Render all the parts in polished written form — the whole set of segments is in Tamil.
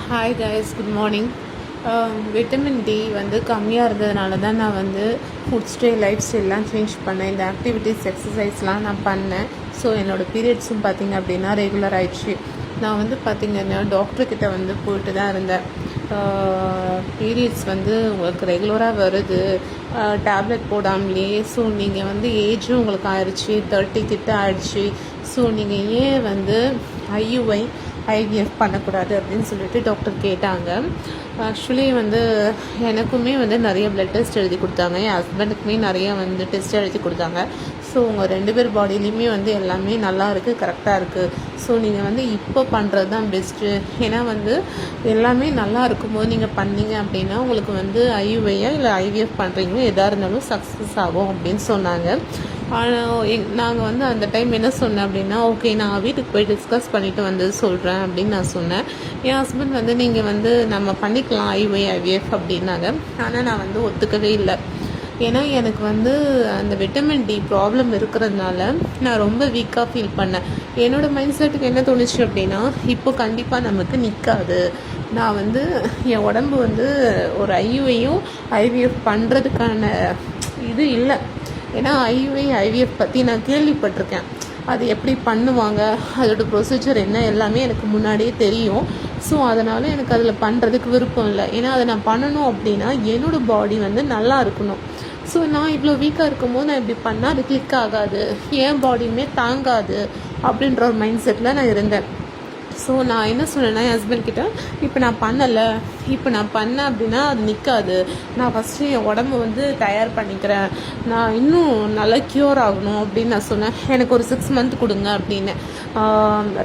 Hi guys, good morning. Vitamin D வந்து கம்மியாக இருந்ததுனால தான் நான் வந்து ஃபுட் ஸ்டைல் லைஃப் ஸ்டைல்லாம் சேஞ்ச் பண்ணேன். இந்த ஆக்டிவிட்டீஸ் எக்ஸசைஸ்லாம் நான் பண்ணேன். ஸோ என்னோடய பீரியட்ஸும் பார்த்திங்க அப்படின்னா ரெகுலர் ஆயிடுச்சு. நான் வந்து பார்த்திங்கன்னா டாக்டர்கிட்ட வந்து போயிட்டு தான் இருந்தேன். பீரியட்ஸ் வந்து உங்களுக்கு ரெகுலராக வருது, டேப்லெட் போடாமலே. ஸோ நீங்கள் வந்து ஏஜும் உங்களுக்கு ஆயிடுச்சு, 30 கிட்ட ஆயிடுச்சு. ஸோ நீங்கள் ஏன் வந்து ஐவிஎஃப் பண்ணக்கூடாது அப்படின்னு சொல்லிட்டு டாக்டர் கேட்டாங்க. ஆக்சுவலி வந்து எனக்குமே வந்து நிறைய ப்ளட் டெஸ்ட் எழுதி கொடுத்தாங்க, என் ஹஸ்பண்டுக்குமே நிறைய வந்து டெஸ்ட் எழுதி கொடுத்தாங்க. ஸோ உங்கள் 2 பேர் பாடியிலையுமே வந்து எல்லாமே நல்லா இருக்குது, கரெக்டாக இருக்குது. ஸோ நீங்கள் வந்து இப்போ பண்ணுறது தான் பெஸ்ட்டு. ஏன்னா வந்து எல்லாமே நல்லா இருக்கும்போது நீங்கள் பண்ணீங்க அப்படின்னா உங்களுக்கு வந்து ஐயுஐயா இல்லை ஐவிஎஃப் பண்ணுறீங்களோ எதாக இருந்தாலும் சக்ஸஸ் ஆகும் அப்படின்னு சொன்னாங்க. நாங்கள் வந்து அந்த டைம் என்ன சொன்னேன் அப்படின்னா, ஓகே நான் வீட்டுக்கு போய் டிஸ்கஸ் பண்ணிவிட்டு வந்து சொல்கிறேன் அப்படின்னு நான் சொன்னேன். என் ஹஸ்பண்ட் வந்து நீங்கள் வந்து நம்ம பண்ணிக்கலாம் ஐவிஎஃப் அப்படின்னாங்க. ஆனால் நான் வந்து ஒத்துக்கவே இல்லை. ஏன்னா எனக்கு வந்து அந்த விட்டமின் டி ப்ராப்ளம் இருக்கிறதுனால நான் ரொம்ப வீக்காக ஃபீல் பண்ணேன். என்னோடய மைண்ட் செட்டுக்கு என்ன தோணுச்சு அப்படின்னா, இப்போ கண்டிப்பாக நமக்கு நிற்காது. நான் வந்து என் உடம்பு வந்து ஒரு ஐவிஎஃப் பண்ணுறதுக்கான இது இல்லை. ஏன்னா ஐவிஎஃப் பற்றி நான் கேள்விப்பட்டிருக்கேன். அது எப்படி பண்ணுவாங்க, அதோடய ப்ரொசீஜர் என்ன, எல்லாமே எனக்கு முன்னாடியே தெரியும். ஸோ அதனால் எனக்கு அதில் பண்ணுறதுக்கு விருப்பம் இல்லை. ஏன்னா அதை நான் பண்ணணும் அப்படின்னா என்னோடய பாடி வந்து நல்லா இருக்கணும். ஸோ நான் இவ்வளோ வீக்காக இருக்கும்போது நான் இப்படி பண்ணால் அது கிளிக் ஆகாது, என் பாடியுமே தாங்காது அப்படின்ற ஒரு மைண்ட் செட்டில் நான் இருந்தேன். ஸோ நான் என்ன சொன்னேன்னா என் ஹஸ்பண்ட் கிட்ட, இப்போ நான் பண்ணேன் அப்படின்னா அது நிற்காது. நான் ஃபஸ்ட்டு என் உடம்பு வந்து தயார் பண்ணிக்கிறேன், நான் இன்னும் நல்லா க்யூர் ஆகணும் அப்படின்னு நான் சொன்னேன். எனக்கு ஒரு 6 மந்த் கொடுங்க அப்படின்னு.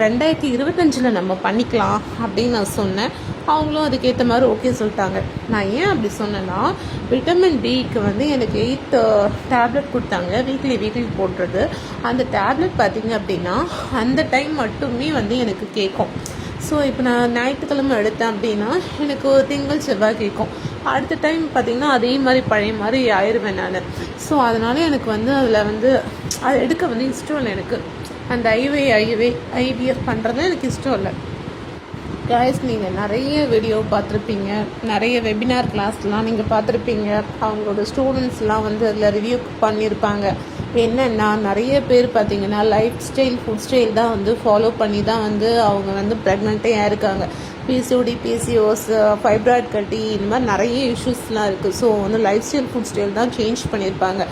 2025 நம்ம பண்ணிக்கலாம் அப்படின்னு நான் சொன்னேன். அவங்களும் அதுக்கேற்ற மாதிரி ஓகே சொல்லிட்டாங்க. நான் ஏன் அப்படி சொன்னேன்னா, விட்டமின் டிக்கு வந்து எனக்கு 8 டேப்லெட் கொடுத்தாங்க, வீக்லி போடுறது. அந்த டேப்லெட் பார்த்திங்க அப்படின்னா அந்த டைம் மட்டுமே வந்து எனக்கு கேட்கும். ஸோ இப்போ நான் ஞாயிற்றுக்கிழமை எடுத்தேன் அப்படின்னா எனக்கு திங்கள் செவ்வாய் கேட்கும். அடுத்த டைம் பார்த்திங்கன்னா அதே மாதிரி பழைய மாதிரி ஆயிடுவேன் நான். ஸோ அதனால் எனக்கு வந்து அதில் வந்து அதை எடுக்க வந்து இஷ்டம் இல்லை. எனக்கு அந்த ஐவிஎஃப் பண்ணுறது எனக்கு இஷ்டம் இல்லை. கைஸ், நீங்கள் நிறைய வீடியோ பார்த்துருப்பீங்க, நிறைய வெபினார் கிளாஸ்லாம் நீங்கள் பார்த்துருப்பீங்க. அவங்களோட ஸ்டூடெண்ட்ஸ்லாம் வந்து அதில் ரிவ்யூ பண்ணியிருப்பாங்க. என்னென்னா நிறைய பேர் பார்த்திங்கன்னா ஃபுட் ஸ்டைல் தான் வந்து ஃபாலோ பண்ணி தான் வந்து அவங்க வந்து ப்ரெக்னெண்ட்டே ஆயிருக்காங்க. பிசிஓடி, பிசிஓஸ், ஃபைப்ராய்ட் கட்டி, இந்த மாதிரி நிறைய இஷ்யூஸ்லாம் இருக்குது. ஸோ வந்து ஃபுட் ஸ்டைல் தான் சேஞ்ச் பண்ணியிருப்பாங்க.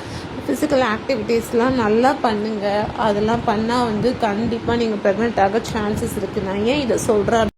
ஃபிசிக்கல் ஆக்டிவிட்டீஸ்லாம் நல்லா பண்ணுங்கள். அதெல்லாம் பண்ணால் வந்து கண்டிப்பாக நீங்கள் ப்ரெக்னென்ட் ஆக சான்சஸ் இருக்குது. நான் ஏன் இதை சொல்கிறேன்